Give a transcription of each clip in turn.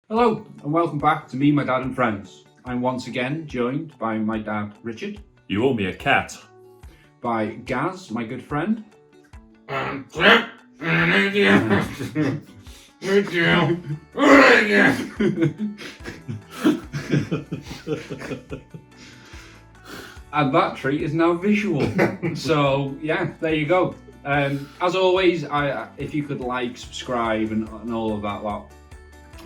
Hello and welcome back to Me, My Dad and Friends. I'm once again joined by my dad Richard, You owe me a cat. by Gaz, my good friend, and that treat is now visual. So yeah, there you go. As always, if you could like, subscribe and all of that lot.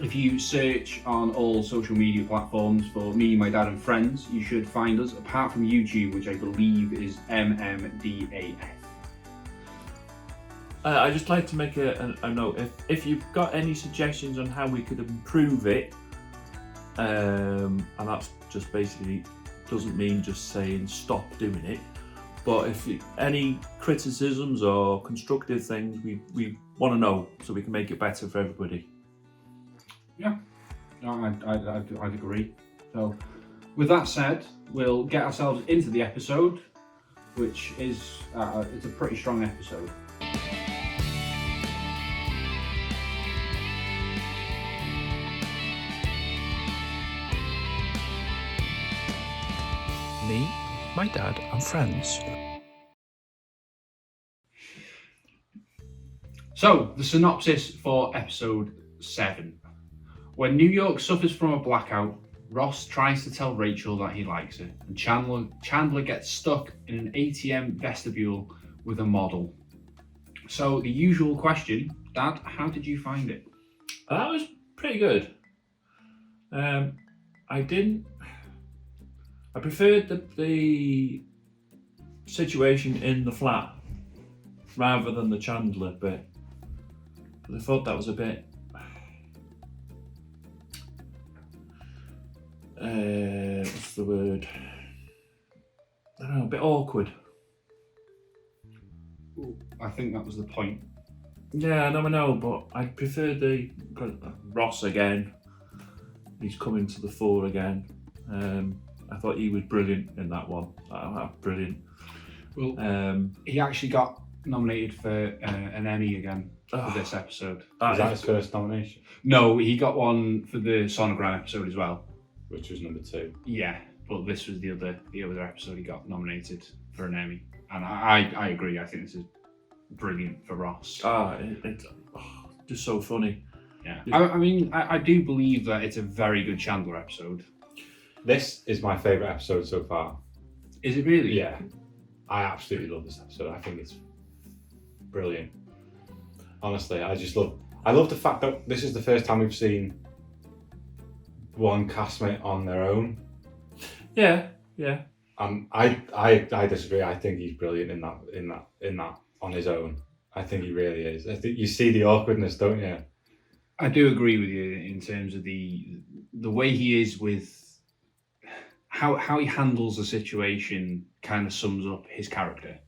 If you search on all social media platforms for Me, My Dad and Friends, you should find us, apart from YouTube, which I believe is MMDAF. I'd just like to make a note. If you've got any suggestions on how we could improve it, and that's just basically doesn't mean just saying stop doing it, but if any criticisms or constructive things, we want to know so we can make it better for everybody. Yeah, no, I'd agree. So, with that said, we'll get ourselves into the episode, which is it's a pretty strong episode. Me, My Dad and Friends. So, the synopsis for episode 7. When New York suffers from a blackout, Ross tries to tell Rachel that he likes her, and Chandler gets stuck in an ATM vestibule with a model. So, the usual question, Dad, how did you find it? That was pretty good. I preferred the situation in the flat rather than the Chandler bit. I thought that was a bit what's the word? I don't know, a bit awkward. I think that was the point. Yeah, I know, but I prefer the Ross again. He's coming to the fore again. I thought he was brilliant in that one. Brilliant. Well, he actually got nominated for an Emmy again for this episode. Was that his first nomination? No, he got one for the Sonogram episode as well. Which was number 2. Yeah, but this was the other episode he got nominated for an Emmy, and I agree. I think this is brilliant for Ross. It's just so funny. Yeah, I mean, I do believe that it's a very good Chandler episode. This is my favourite episode so far. Is it really? Yeah, I absolutely love this episode. I think it's brilliant. Honestly, I love the fact that this is the first time we've seen one castmate on their own. Yeah. I disagree. I think he's brilliant in that on his own. I think he really is. I think you see the awkwardness, don't you? I do agree with you in terms of the way he is with how he handles the situation. Kind of sums up his character.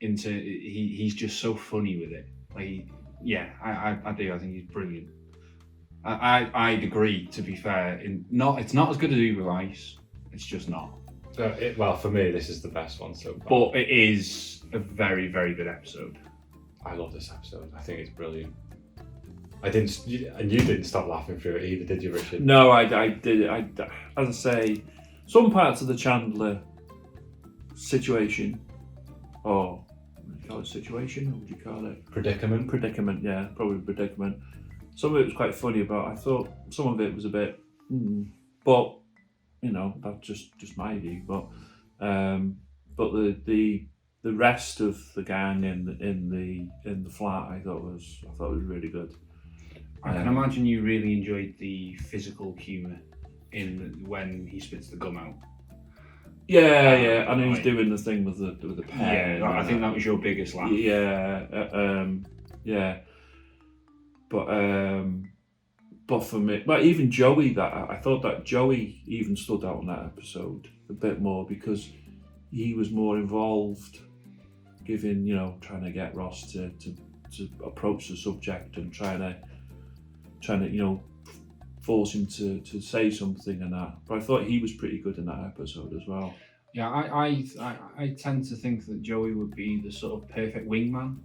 He's just so funny with it. Like, yeah, I do. I think he's brilliant. I'd agree. To be fair, it's not as good as Uber Ice. It's just not. Well, for me, this is the best one so far. But it is a very, very good episode. I love this episode. I think it's brilliant. And you didn't stop laughing through it either, did you, Richard? No, I did. As I say, some parts of the Chandler situation, or would you call it situation, or would you call it Predicament? Predicament, yeah, probably predicament. Some of it was quite funny, but I thought some of it was a bit, but you know, that's just my view. But the rest of the gang in the flat, I thought was really good. I can imagine you really enjoyed the physical humour in when he spits the gum out. Yeah, and he's doing the thing with the pen. Yeah, I think that was your biggest laugh. Yeah. But for me, but even Joey, I thought that Joey even stood out in that episode a bit more because he was more involved, trying to get Ross to approach the subject and trying to force him to say something and that. But I thought he was pretty good in that episode as well. Yeah, I tend to think that Joey would be the sort of perfect wingman.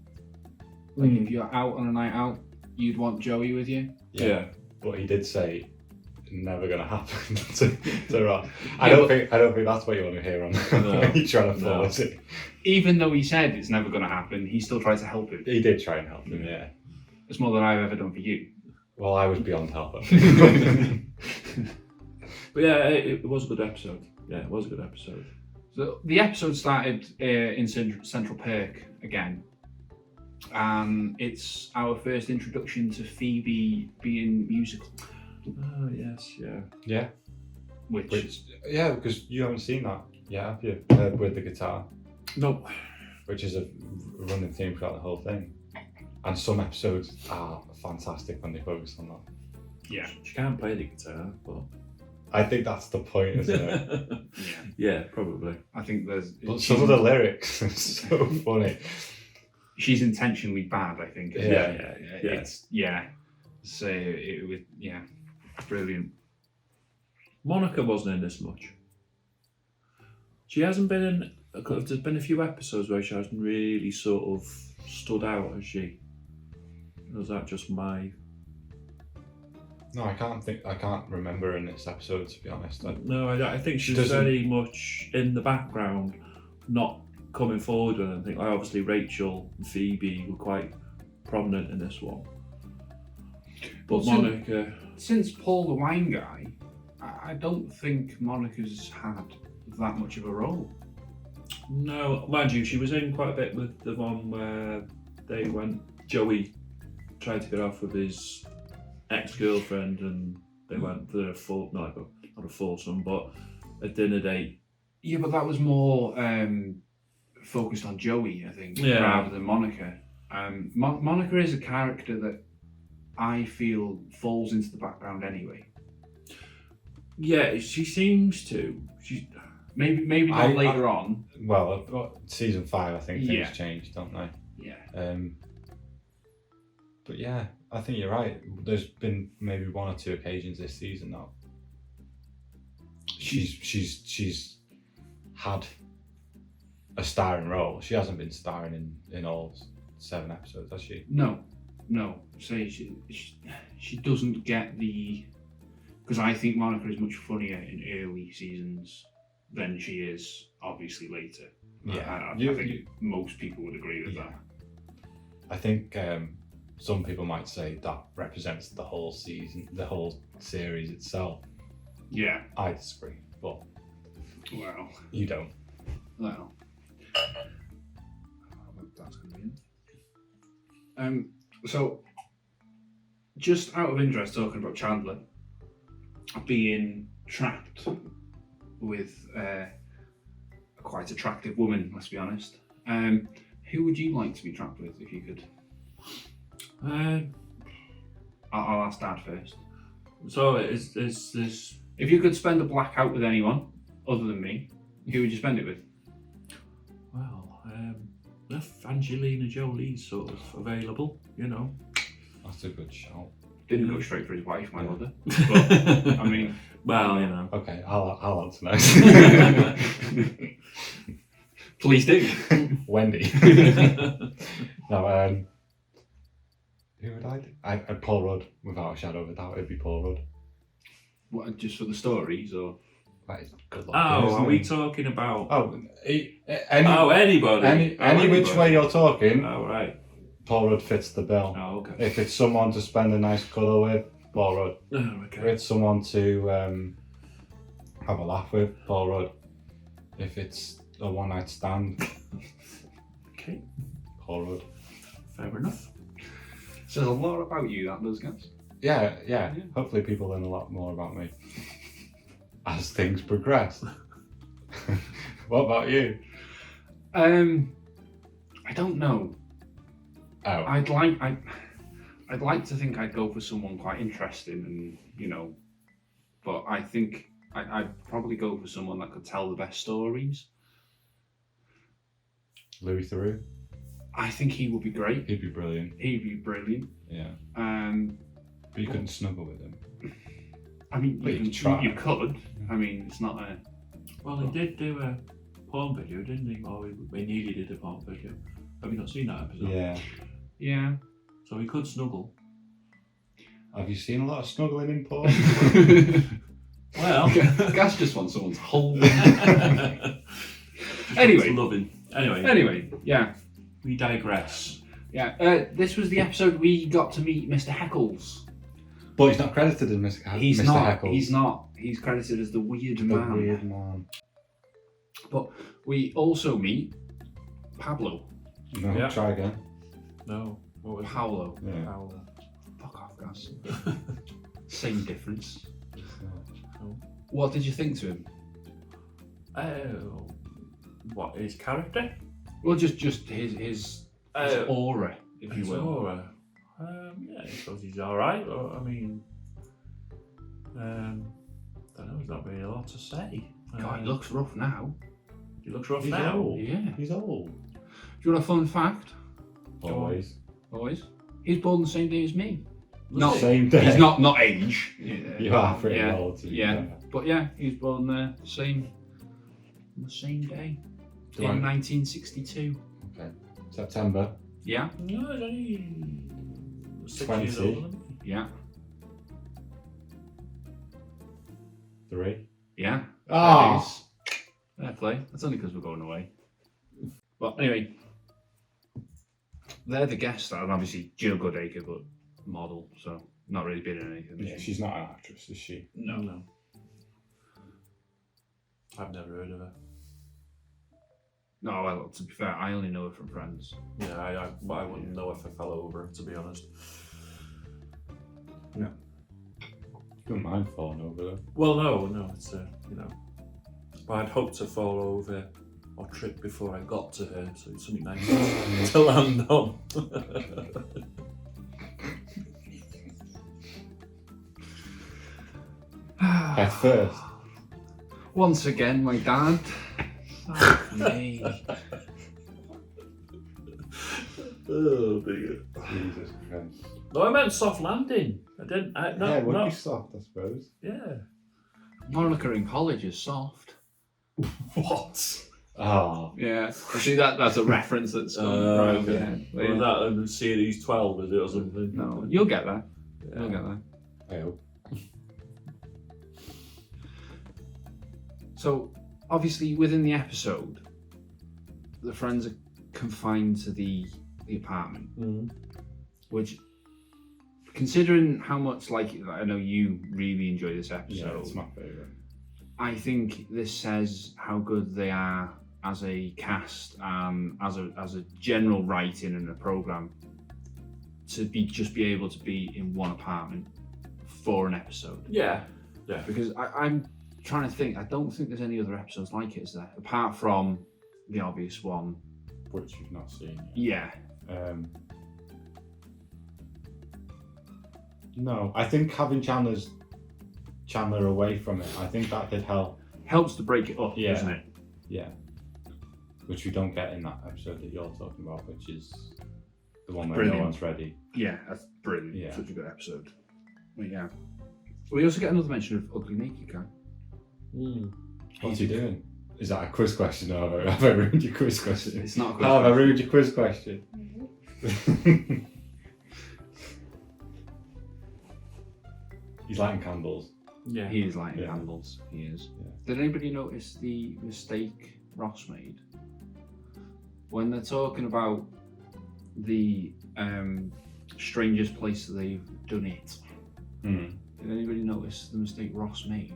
Like if you're out on a night out, you'd want Joey with you. Yeah. but he did say never gonna happen to Ross. I don't think that's what you want to hear on when you're trying to force it. Even though he said it's never going to happen, he still tried to help him. He did try and help him, yeah. It's more than I've ever done for you. Well, I was beyond help. But yeah, it was a good episode. Yeah, it was a good episode. So the episode started in Central Perk again, and it's our first introduction to Phoebe being musical. Oh yes, yeah. Yeah. Which yeah, because you haven't seen that yet, have you? With the guitar. No. Which is a running theme throughout the whole thing. And some episodes are fantastic when they focus on that. Yeah. She can't play the guitar, but I think that's the point, isn't it? Yeah, probably. I think there's... But some of the lyrics are so funny. She's intentionally bad, I think. Yeah. It's, So it was, brilliant. Monica wasn't in this much. She hasn't been in... There's been a few episodes where she hasn't really sort of stood out, has she? Or is that just my... No, I can't remember in this episode, to be honest. No, I think she's very much in the background, not coming forward with anything. Like obviously Rachel and Phoebe were quite prominent in this one. But Monica... Since Paul the Wine Guy, I don't think Monica's had that much of a role. No, mind you, she was in quite a bit with the one where Joey tried to get off with his ex-girlfriend and they went for not a foursome, but a dinner date. Yeah, but that was more focused on Joey, I think, rather than Monica. Monica is a character that I feel falls into the background anyway. Yeah, she seems to. Maybe not later on. Well, season 5, I think things changed, don't they? Yeah. But yeah, I think you're right. There's been maybe 1 or 2 occasions this season that she's had a starring role. She hasn't been starring in all 7 episodes, has she? No. Say she doesn't get the... Because I think Monica is much funnier in early seasons than she is obviously later. Yeah, I think most people would agree with that. I think some people might say that represents the whole season, the whole series itself. Yeah. I disagree, but well, you don't. Well, that's going to be it. So, just out of interest, talking about Chandler being trapped with a quite attractive woman, let's be honest. Who would you like to be trapped with if you could? I'll ask Dad first. So is this... If you could spend a blackout with anyone other than me, who would you spend it with? Well, if Angelina Jolie's sort of available, you know. That's a good shout. Didn't go straight for his wife, my mother. But, I mean... Well, you know. Okay, I'll answer next. Please do. Wendy. No, who would I do? I'd Paul Rudd, without a shadow of a doubt. It'd be Paul Rudd. What, just for the stories, or? That is good luck. Are we talking about... anybody. Any which way you're talking, Oh, right. Paul Rudd fits the bill. Oh, okay. If it's someone to spend a nice cuddle with, Paul Rudd. Oh, If okay. it's someone to have a laugh with, Paul Rudd. If it's a one-night stand, Okay, Paul Rudd. fair enough. Says a lot about you, that does, guys. Yeah. Hopefully people learn a lot more about me as things progress. What about you? I don't know. Oh. I'd like to think I'd go for someone quite interesting, and but I think I'd probably go for someone that could tell the best stories. Louis Theroux? I think he would be great. He'd be brilliant. Yeah. But you couldn't snuggle with him. I mean, But you could. I mean, it's not a... Well, he did do a porn video, didn't he? Or he nearly did a porn video. Have you not seen that episode? Yeah. Yeah. So he could snuggle. Have you seen a lot of snuggling in porn? Well, Gaz just wants someone to hold. it's Anyway, loving. Anyway, yeah. we digress. Yeah, this was the episode we got to meet Mr. Heckles. But he's not credited as Mr. He's Mr. not. Heckles. He's not. He's credited as the weird The man. weird man. But we also meet Pablo. No, Yeah. try again. No, what was Paolo. Yeah. Paolo. Fuck off, Gaz. Same difference. Oh. What did you think to him? Oh, what, his character? Well, just his aura, if you His will. aura. Yeah, I suppose he's alright. I mean, don't know, there's not really a lot to say. God, he looks rough now. He looks rough He's now. old. Yeah. He's old. Do you want a fun fact? Always. Always. He's born the same day as me. Was Not he? Same day. He's not age. You are pretty yeah. old. to be Yeah. fair. But yeah, he was born the same day Do in I- 1962. Okay. September. Yeah. No, he's only 6 20. years older than me. Yeah. 3. Yeah. Ah. Fair play. That's only because we're going away. But anyway, they're the guests, and obviously Jill Goodacre, but model, so not really been in anything. Yeah, she's not an actress, is she? No. I've never heard of her. No, well, to be fair, I only know her from Friends. Yeah, I wouldn't know if I fell over, to be honest. Don't mind falling over though. Well, no, it's you know. But I'd hoped to fall over or trip before I got to her, so it's something nice to land on. Head first. Once again, my dad. Fuck me. Oh dear. Jesus Christ. No, I meant soft landing. I didn't. Yeah, it would be soft, I suppose. Yeah. Monica in college is soft. What? Oh. Yeah. You see that's a reference that's Okay. yeah. Was that in series 12, is it, or something? No, you'll get that. Yeah. You'll get that. I hope. So, obviously, within the episode, the friends are confined to the apartment, Mm. which, considering how much, like, I know you really enjoy this Yeah, episode, it's my favourite. I think this says how good they are as a cast and as a general writing and a program to be able to be in one apartment for an episode. Yeah. Because I'm trying to think. I don't think there's any other episodes like it, is there? Apart from the obvious one. Which you've not seen yet. Yeah. No, I think having Chandler away from it, I think that did help. Helps to break it up, Yeah. doesn't it? Yeah. Which we don't get in that episode that you're talking about, which is the one where Brilliant. no one's ready. Yeah, that's brilliant. Yeah. Such a good episode. But yeah. We also get another mention of Ugly Naked Guy. Mm. What's he doing? Is that a quiz question or have I ruined your quiz question? It's not a quiz Oh, have I question. ruined your quiz question? He's lighting candles. Yeah. He is lighting Yeah. candles. He is. Yeah. Did anybody notice the mistake Ross made when they're talking about the strangest place that they've done it? Mm. Did anybody notice the mistake Ross made?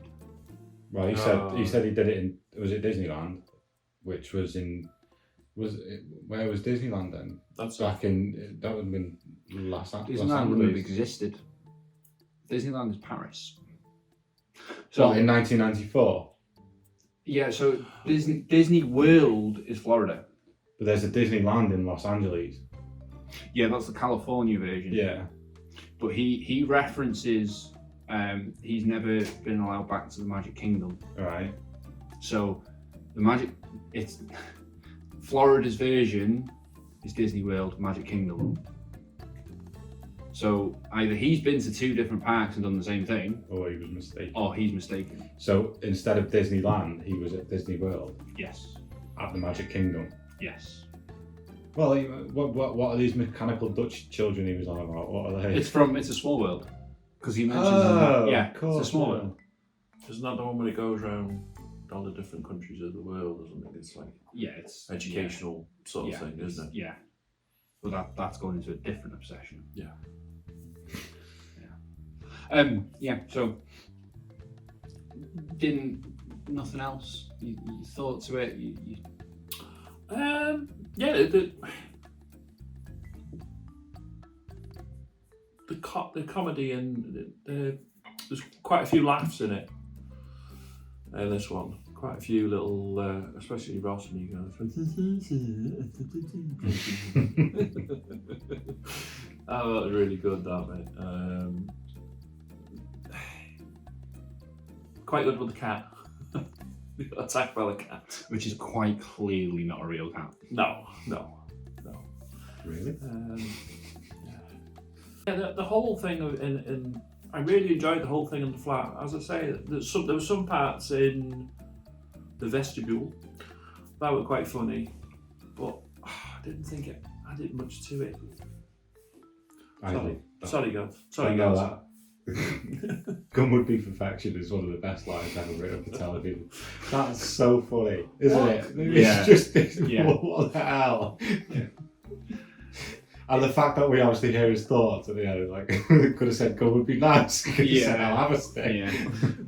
Well, he said he did it in, was it Disneyland, which was in, where was Disneyland then? That's Back in, that would have been Los Disneyland wouldn't have Angeles. existed. Disneyland is Paris. So in 1994, yeah, so Disney World is Florida. but there's a Disneyland in Los Angeles. Yeah, that's the California version. Yeah. But he references he's never been allowed back to the Magic Kingdom. Right. So it's Florida's version is Disney World, Magic Kingdom. So either he's been to two different parks and done the same thing, Or he was mistaken. or he's mistaken. So instead of Disneyland, he was at Disney World Yes. at the Magic Kingdom. Yes. Well, what are these mechanical Dutch children he was on about? What are they? It's a Small World. because he mentions of it's a course, small yeah. one. Isn't that the one where it goes around all the different countries of the world or something? It's like It's educational sort of thing, isn't it? Yeah, but that's going into a different obsession. Yeah. So nothing else. You thought to it. The comedy and there's quite a few laughs in it. This one, quite a few little, especially Ross when he goes. Oh, that was really good, that mate. Quite good with the cat. He got attacked by the cat. Which is quite clearly not a real cat. No. Really? The whole thing and I really enjoyed the whole thing in the flat. As I say, there were some parts in the vestibule that were quite funny, but I didn't think it added much to it. Sorry, God. I know that. Gun would be perfection is one of the best lines ever written for television. That's so funny, isn't it? It's just what the hell? And the fact that we obviously hear his thoughts at the end, like could have said gun would be nice. Could have said I'll have a stick. Yeah.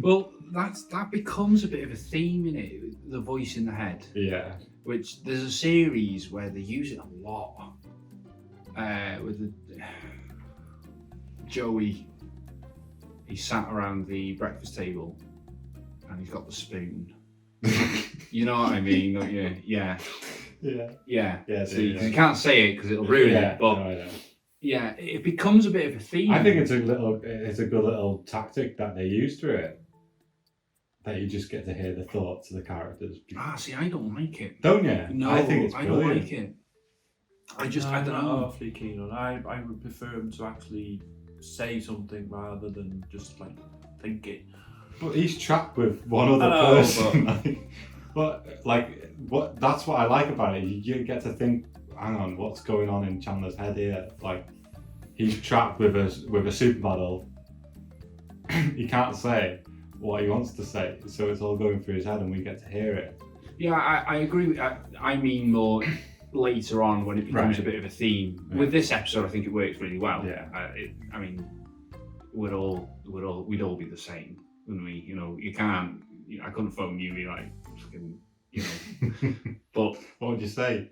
Well, that becomes a bit of a theme in it. The voice in the head. Yeah. Which there's a series where they use it a lot. With the Joey. He's sat around the breakfast table and he's got the spoon. You know what I mean, don't you? Yeah. See, 'cause you can't say it because it'll ruin it. But it becomes a bit of a theme. I think it's a good little tactic that they use through it. That you just get to hear the thoughts of the characters. See, I don't like it. Don't you? No, I think it's brilliant. don't like it. I don't I'm know. not awfully keen on. I would prefer him to actually say something rather than just like think it. But he's trapped with one other person. That's what I like about it. You get to think, hang on, what's going on in Chandler's head here? Like, he's trapped with a supermodel. He can't say what he wants to say, so it's all going through his head, and we get to hear it. Yeah, I agree. I mean more later on when it becomes a bit of a theme. Yeah. With this episode, I think it works really well. Yeah. I mean, we'd all be the same, wouldn't we? You know, you can't. I couldn't phone you, be like, fucking, you know. But what would you say?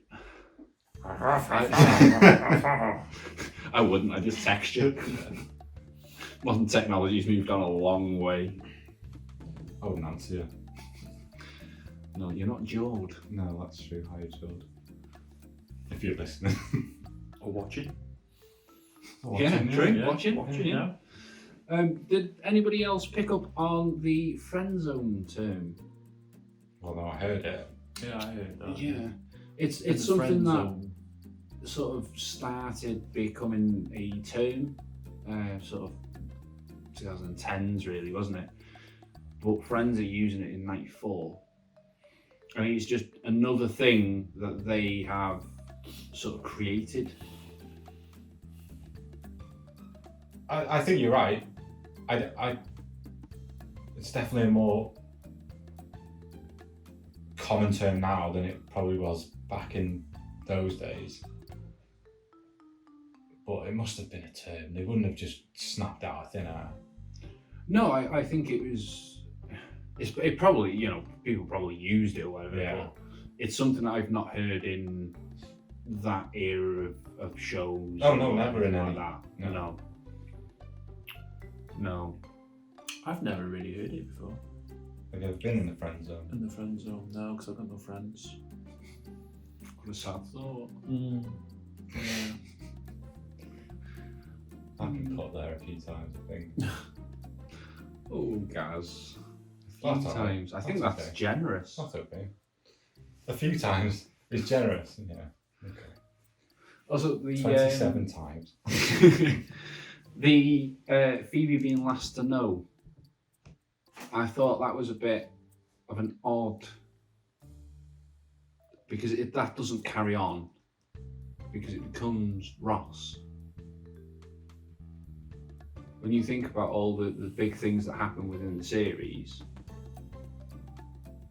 I wouldn't. I just text you. Modern technology's moved on a long way. I wouldn't answer you. No, you're not jawed. No, that's true. How you jawed? If you're listening or watching. True. Yeah. Watching. Yeah. Did anybody else pick up on the friend zone term? Well, no, I heard it. Yeah, I heard that. Yeah, it's something that sort of started becoming a term, sort of 2010s really, wasn't it? But Friends are using it in '94. I mean, it's just another thing that they have sort of created. I think you're right. It's definitely a more common term now than it probably was back in those days. But it must have been a term. They wouldn't have just snapped out of thin air. No, I think it was. It probably, you know, people probably used it or whatever. Yeah. But it's something that I've not heard in that era of shows. Oh no, or never in anything any. like that. No. I've never really heard it before. Have you ever been in the friend zone? In the friend zone, no, because I've got no friends. What a sad thought. Yeah. I've been put there a few times, I think. Oh, Gaz. A That's few all right. times. I think That's that's okay. generous. That's okay. A few times is generous, yeah. Okay. Also, the 27 times. the Phoebe being last to know, I thought that was a bit of an odd, because that doesn't carry on, because it becomes Ross. when you think about all the big things that happen within the series,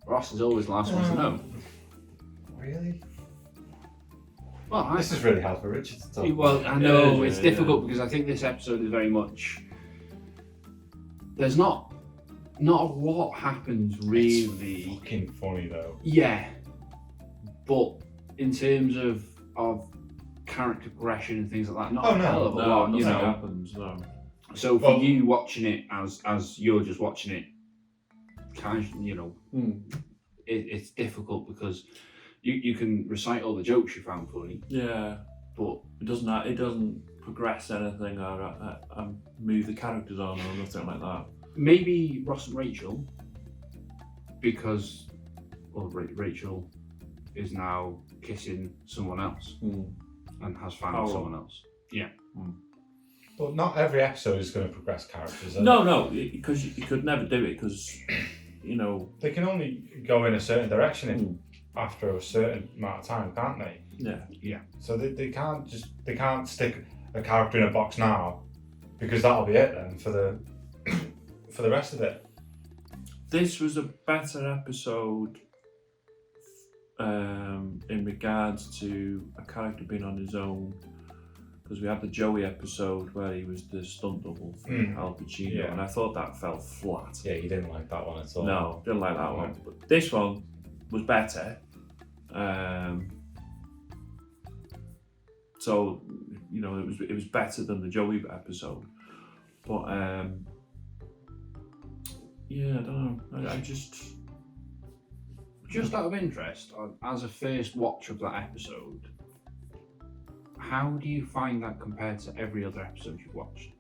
Ross is always the last one to know. Really? Well, This is really hard for Richard to talk well, about. I know Yeah, it's difficult because I think this episode is very much. There's not a lot happens really. It's fucking funny though. Yeah, but in terms of character progression and things like that, not Oh, a no. hell of a No, lot, nothing you know. happens. No. So for Well- you watching it as you're just watching it, kind of, you know, it's difficult because you can recite all the jokes you found funny, Yeah, but it doesn't progress anything or move the characters on or nothing like that. maybe Ross and Rachel, because Rachel is now kissing someone else and has found Oh. someone else. Yeah. But not every episode is going to progress characters. No, because you could never do it because, you know. They can only go in a certain direction after a certain amount of time, can't they? Yeah. So they can't stick a character in a box now, because that'll be it then for the rest of it. This was a better episode in regards to a character being on his own, because we had the Joey episode where he was the stunt double for Al Pacino, Yeah. and I thought that fell flat. Yeah, you didn't like that one at all. No, didn't like that one. But this one was better. So, you know, it was better than the Joey episode. But yeah, I don't know. I just Just out of interest, as a first watch of that episode, how do you find that compared to every other episode you've watched?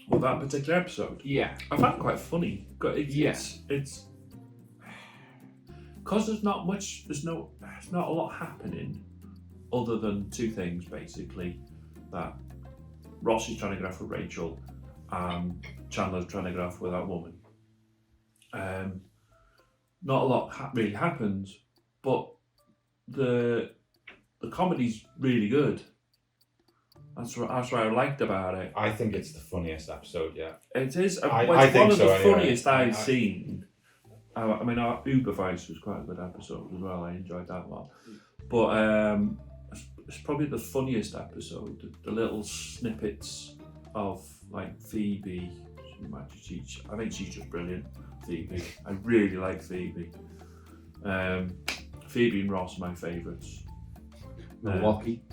well, that particular episode, Yeah. I found it quite funny. It's because there's not a lot happening other than two things basically, that Ross is trying to get off with Rachel and Chandler's trying to get off with that woman. Not a lot really happens, but the comedy's really good. That's what I liked about it. I think it's the funniest episode yet. It is. I It's think one of so, the anyway. funniest I've seen. I mean, our Uber Vice was quite a good episode as well. I enjoyed that a lot. But it's probably the funniest episode. The little snippets of like Phoebe. I think she's just brilliant. Phoebe. I really like Phoebe. Phoebe and Ross are my favourites. Milwaukee.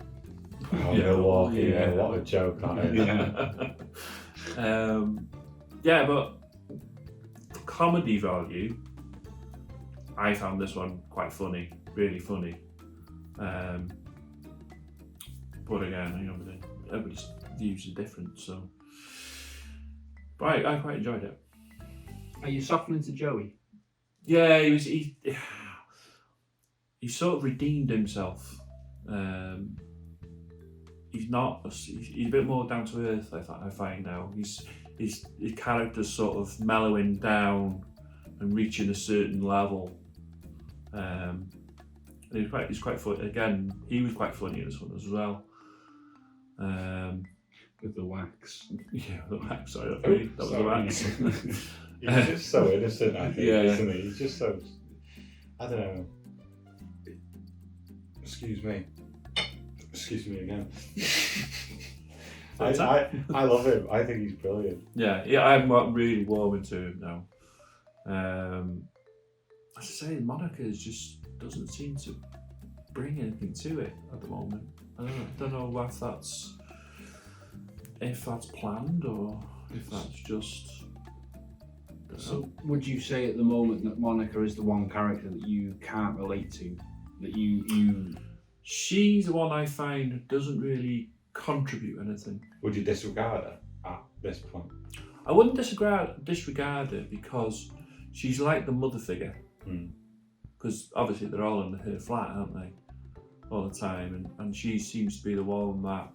Oh, Yeah. Milwaukee, Yeah. what a joke that is. Yeah, but the comedy value, I found this one quite funny, really funny. But again, you know, everybody's views are different, so. But I quite enjoyed it. Are you softening to Joey? Yeah, he sort of redeemed himself. He's a bit more down to earth, I find now. His character's sort of mellowing down and reaching a certain level. And he's quite funny. Again, he was quite funny in this one as well. With the wax. Yeah, the wax, sorry, that was the Sorry. wax. He's just so innocent, I think, Yeah. isn't he? He's just so... I don't know. Excuse me again. I love him. I think he's brilliant. Yeah, I'm really warming to him now. As I say, Monica just doesn't seem to bring anything to it at the moment. I don't know if that's planned or if that's just. So would you say at the moment that Monica is the one character that you can't relate to? That you She's the one I find doesn't really contribute anything. Would you disregard her at this point? I wouldn't disregard her because she's like the mother figure. Because obviously they're all in her flat, aren't they? All the time, and she seems to be the one that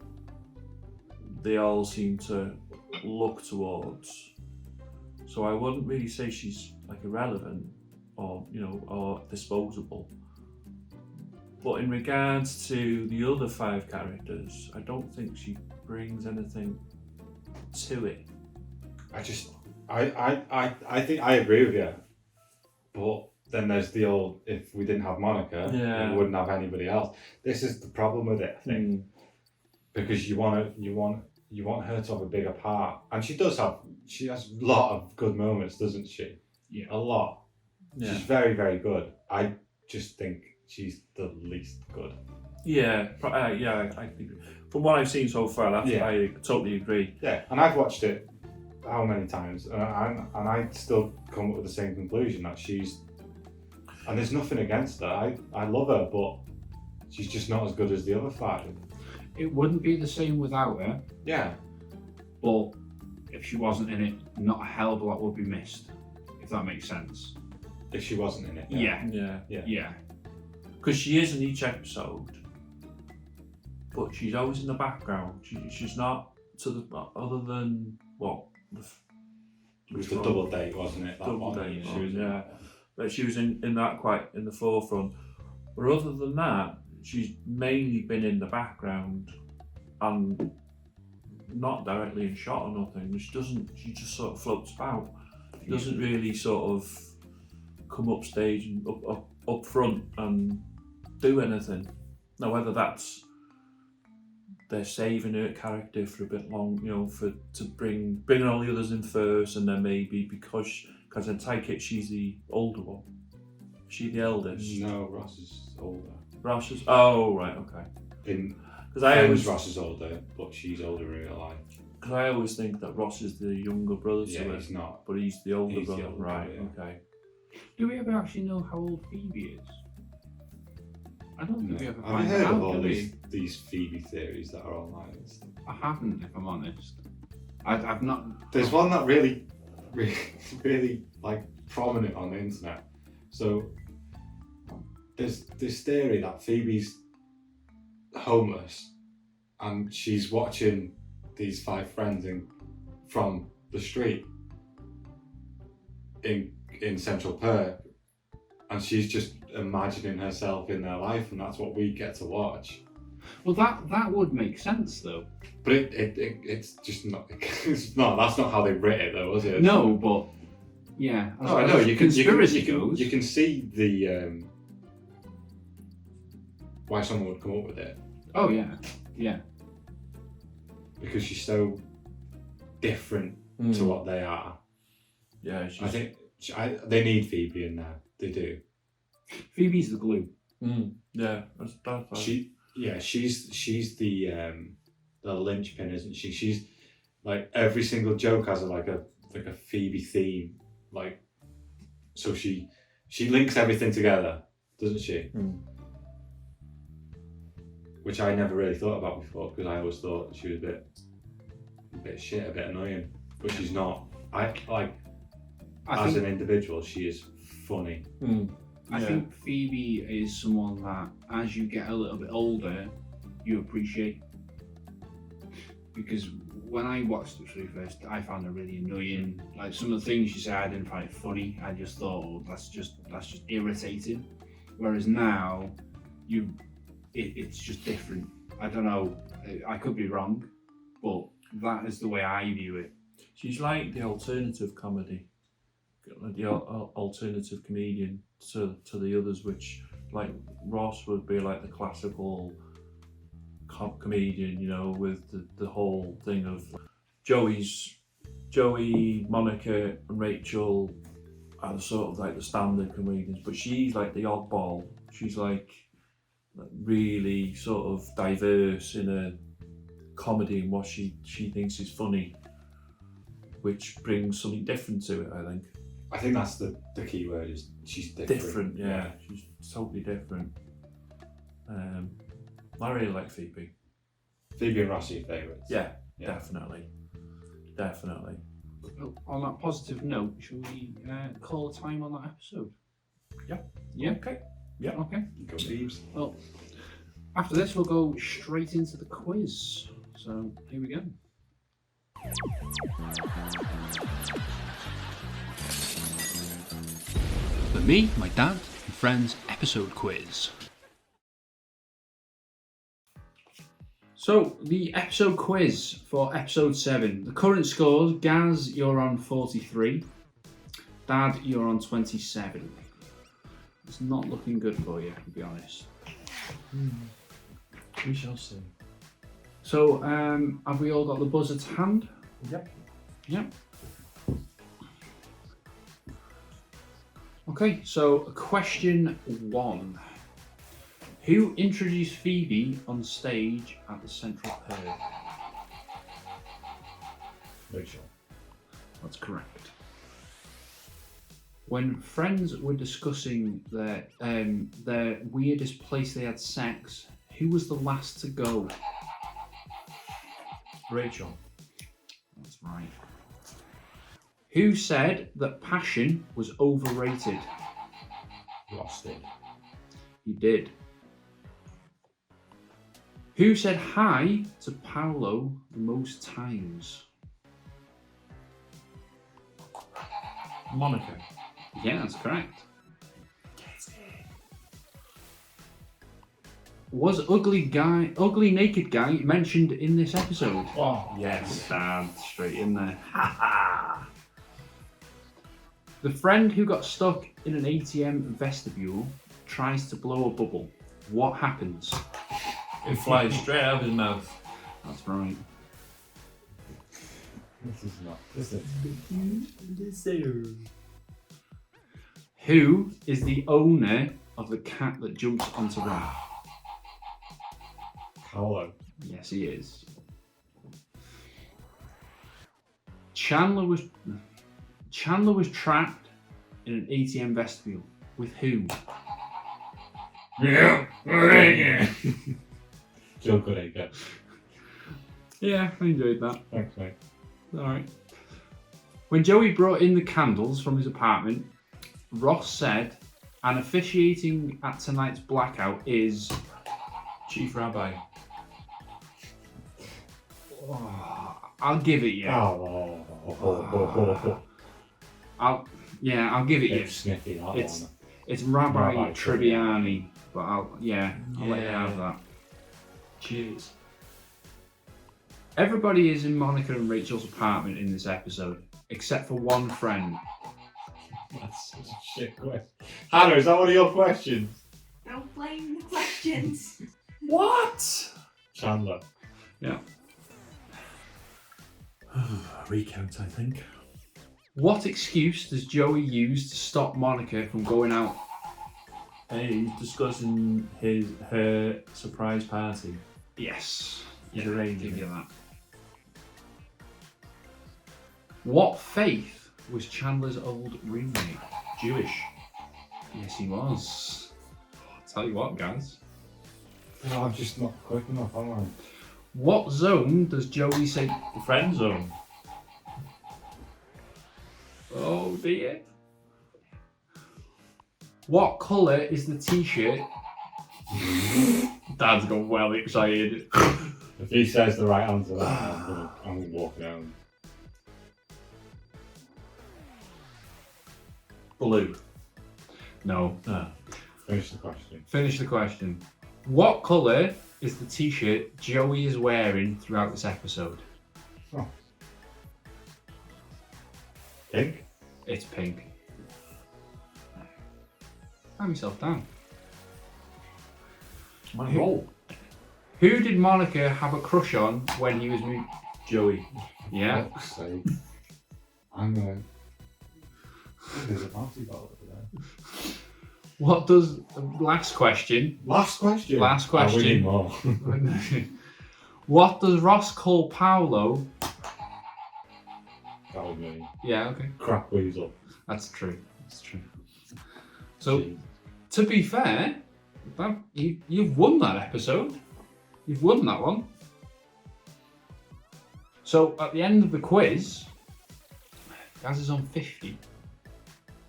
they all seem to look towards. So I wouldn't really say she's like irrelevant or or disposable. But in regards to the other 5 characters, I don't think she brings anything to it. I think I agree with you, but then there's the old, if we didn't have Monica, we wouldn't have anybody else. This is the problem with it, I think, because you want her to have a bigger part, and she has a lot of good moments, doesn't she? Yeah, a lot. Yeah. She's very, very good. I just think she's the least good. Yeah, I think from what I've seen so far, I totally agree. Yeah, and I've watched it how many times, and I still come up with the same conclusion that she's. And there's nothing against her. I love her, but she's just not as good as the other five. it wouldn't be the same without her. Yeah. But if she wasn't in it, not a hell of a lot would be missed. If that makes sense. If she wasn't in it. Yeah. Because she is in each episode, but she's always in the background. She's not to the other than what. It was the double date, wasn't it? Double date. But she was in that quite in the forefront. But other than that, she's mainly been in the background and not directly in shot or nothing. She just sort of floats about. She doesn't really sort of come up stage and up front and do anything. Now whether that's they're saving her character for a bit long, to bring all the others in first, and then maybe because I take it she's the older one. Is she the eldest? No, Ross is older. Ross is. Oh right, okay. Because I always Ross is older, but she's older in real life. Because I always think that Ross is the younger brother. Yeah, he's not. But he's the older brother. The older right? brother, yeah. Okay. Do we ever actually know how old Phoebe is? I don't think we ever Have you find heard out, of all do these we? Phoebe theories that are online and stuff? I haven't, if I'm honest. I've not. There's one that really like prominent on the internet. So there's this theory that Phoebe's homeless and she's watching these five friends from the street in Central Perk, and she's just imagining herself in their life, and that's what we get to watch. Well, that would make sense though. But it's just not. It's not. That's not how they writ it though, was it? No, but yeah. No, I know. You can see the why someone would come up with it. Oh yeah. Because she's so different to what they are. Yeah, I think they need Phoebe in there. They do. Phoebe's the glue. Yeah, that's she's the linchpin, isn't she? She's like every single joke has a Phoebe theme, like so she links everything together, doesn't she? Which I never really thought about before, because I always thought she was a bit shit, a bit annoying, but she's not. I think an individual, she is funny. I think Phoebe is someone that, as you get a little bit older, you appreciate. Because when I watched it through first, I found her really annoying. Like some of the things she said, I didn't find it funny. I just thought, oh, that's just irritating. Whereas now, it's just different. I don't know. I could be wrong, but that is the way I view it. She's like the alternative comedy, the alternative comedian to the others, which like Ross would be like the classical comedian, with the whole thing of Joey, Monica and Rachel are sort of like the standard comedians, but she's like the oddball. She's like really sort of diverse in a comedy and what she thinks is funny, which brings something different to it, I think that's the key word, is she's different. Yeah, she's totally different. I really like Phoebe. Phoebe and Ross are your favourites. Yeah, definitely. Well, on that positive note, shall we call a time on that episode? Yeah. Okay. Yeah. Okay. Go Phoebes. Well, after this, we'll go straight into the quiz. So here we go. The Me, My Dad and Friends episode quiz. So, the episode quiz for episode 7. The current scores: Gaz, you're on 43. Dad, you're on 27. It's not looking good for you, to be honest. We shall see. So, have we all got the buzzer to hand? Yep. Yep. Okay, so question 1. Who introduced Phoebe on stage at the Central Perk? Rachel. That's correct. When friends were discussing their weirdest place they had sex, who was the last to go? Rachel. That's right. Who said that passion was overrated? Ross did. He did. Who said hi to Paolo the most times? Monica. Yeah, that's correct. Was ugly naked guy mentioned in this episode? Oh, Yes. Dad, straight in there. The friend who got stuck in an ATM vestibule tries to blow a bubble. What happens? It flies straight out of his mouth. That's right. this is not. This is. Who is the owner of the cat that jumps onto Ron? Paolo. Yes, he is. Chandler was trapped in an ATM vestibule. With whom? Yeah. Joe Goodacre. Yeah, I enjoyed that. Thanks, mate. Alright. When Joey brought in the candles from his apartment, Ross said, "An officiating at tonight's blackout is..." Chief Rabbi. Oh, I'll give it you. Oh. I'll give it you. It's sniffy, that It's- one. It's Rabbi Rabbi Tribbiani, but I'll let you Yeah. have that. Cheers. Everybody is in Monica and Rachel's apartment in this episode, except for one friend. That's such a shit question. Hannah, is that one of your questions? Don't blame the questions. What? Chandler. Yeah. Recount, I think. What excuse does Joey use to stop Monica from going out? He's discussing her surprise party. Yes. He's Yeah, arranging give it. you that. What faith was Chandler's old roommate? Jewish. Yes, he was. I'll tell you what, guys. No, I'm just not quick enough, am I? What zone does Joey say? The friend zone. Oh dear. What colour is the t-shirt? Dad's got well excited. If he says the right answer, I'm gonna walk down. Blue. No. No. Finish the question. Finish the question. What colour is the t-shirt Joey is wearing throughout this episode? Pink? It's pink. Calm yourself down. My roll. Who did Monica have a crush on when he was Joey. Yeah. Fuck's sake. I'm gonna. There's a party bottle over there. What does... Last question. Last question. Last Oh, we question. need more. What does Ross call Paolo? That was me. Yeah, okay. Crap weasel. That's true. That's true. So, Jeez. to be fair, you've won that episode. You've won that one. So, at the end of the quiz, Gaz is on 50.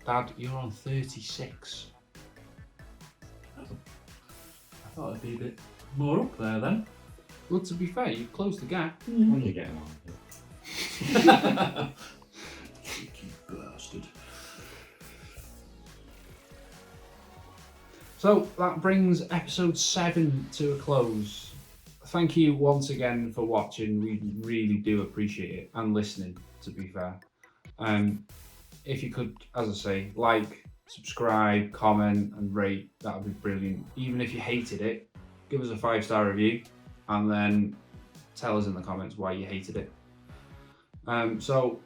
Dad, you're on 36. I thought it'd be a bit more up there then. Well, to be fair, you've closed the gap. When you getting on? Cheeky bastard. So that brings episode 7 to a close. thank you once again for watching. We really do appreciate it, and listening, to be fair. If you could, as I say, like, subscribe, comment, and rate, that would be brilliant. Even if you hated it, give us a 5-star review, and then tell us in the comments why you hated it. So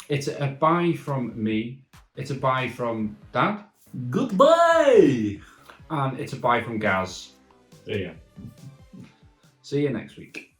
it's a bye from me. It's a bye from Dad. Goodbye! And it's a bye from Gaz. There you go. See you next week.